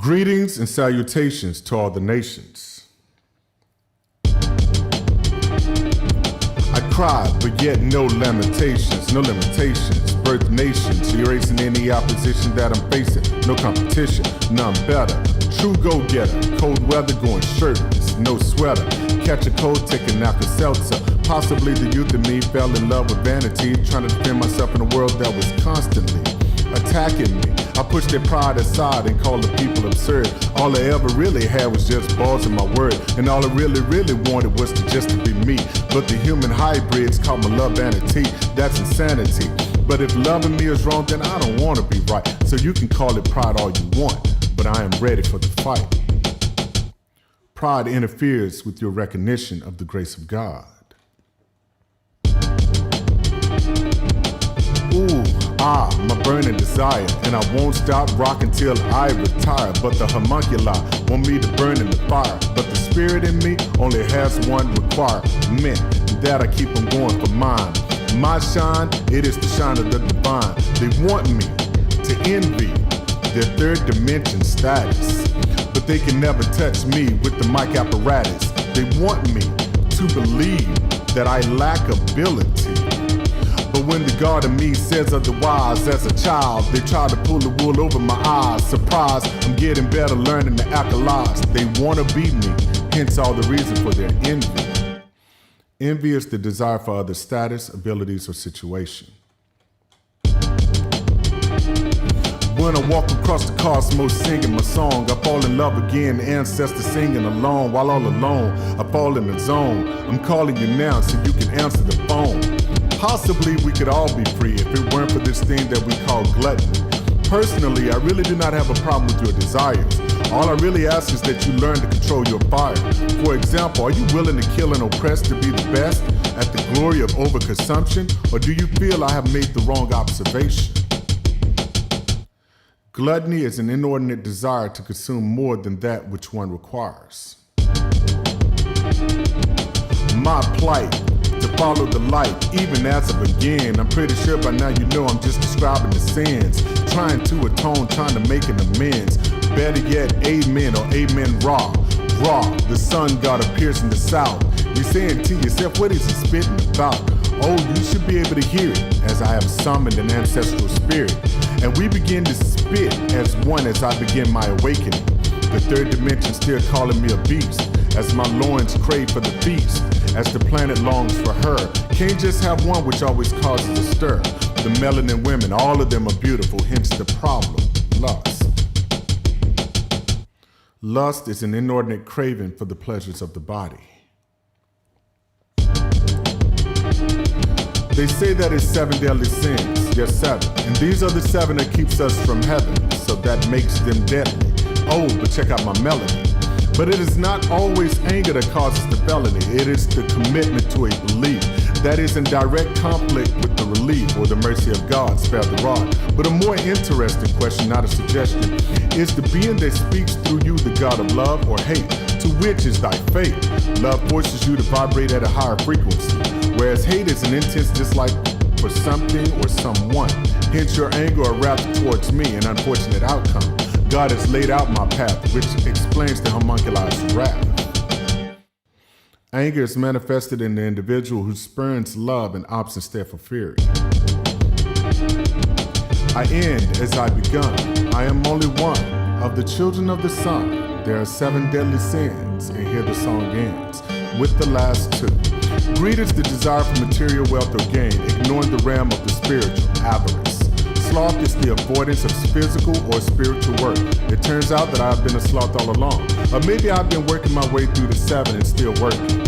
Greetings and salutations to all the nations. I cry, but yet no lamentations, no limitations. Birth nations, erasing any opposition that I'm facing. No competition, none better. True go-getter, cold weather going shirtless, no sweater. Catch a cold, take an Alka-Seltzer. Possibly the youth in me fell in love with vanity, trying to defend myself in a world that was constantly attacking me. I pushed their pride aside and called the people absurd. All I ever really had was just balls in my word, and all I really wanted was just to be me. But the human hybrids call my love vanity. That's insanity. But if loving me is wrong, then I don't want to be right. So you can call it pride all you want, but I am ready for the fight. Pride interferes with your recognition of the grace of God. Ooh, my burning desire, and I won't stop rocking till I retire. But the homunculi want me to burn in the fire. But the spirit in me only has one requirement, that I keep on going for mine. My shine, it is the shine of the divine. They want me to envy their third dimension status, but they can never touch me with the mic apparatus. They want me to believe that I lack ability. But when the God in me says otherwise, as a child, they try to pull the wool over my eyes. Surprise, I'm getting better learning to alkalize. They want to beat me, hence all the reason for their envy. Envy is the desire for other status, abilities, or situation. When I walk across the cosmos singing my song, I fall in love again, ancestors singing along. While all alone, I fall in the zone. I'm calling you now so you can answer the phone. Possibly we could all be free if it weren't for this thing that we call gluttony. Personally, I really do not have a problem with your desires. All I really ask is that you learn to control your fire. For example, are you willing to kill and oppress to be the best at the glory of overconsumption? Or do you feel I have made the wrong observation? Gluttony is an inordinate desire to consume more than that which one requires. My plight, to follow the light, even as I begin. I'm pretty sure by now you know I'm just describing the sins, trying to atone, trying to make an amends. Better yet, amen or amen raw. The sun god appears in the south. You're saying to yourself, what is he spitting about? Oh, you should be able to hear it, as I have summoned an ancestral spirit. And we begin to spit as one as I begin my awakening. The third dimension still calling me a beast, as my loins crave for the feast, as the planet longs for her. Can't just have one which always causes a stir. The melanin women, all of them are beautiful, hence the problem, lust. Lust is an inordinate craving for the pleasures of the body. They say that it's 7 deadly sins, yes 7, and these are the 7 that keeps us from heaven, so that makes them deadly. Oh, but check out my melody. But it is not always anger that causes the felony. It is the commitment to a belief that is in direct conflict with the relief or the mercy of God, spare the rod. But a more interesting question, not a suggestion, is the being that speaks through you the God of love or hate? To which is thy fate? Love forces you to vibrate at a higher frequency, whereas hate is an intense dislike for something or someone. Hence your anger or wrath towards me, an unfortunate outcome. God has laid out my path, which explains the homunculized wrath. Anger is manifested in the individual who spurns love and opts instead for fury. I end as I begun. I am only one of the children of the sun. There are 7 deadly sins, and here the song ends with the last 2. Greed is the desire for material wealth or gain, ignoring the realm of the spiritual, avarice. Sloth is the avoidance of physical or spiritual work. It turns out that I've been a sloth all along. Or maybe I've been working my way through the 7 and still working.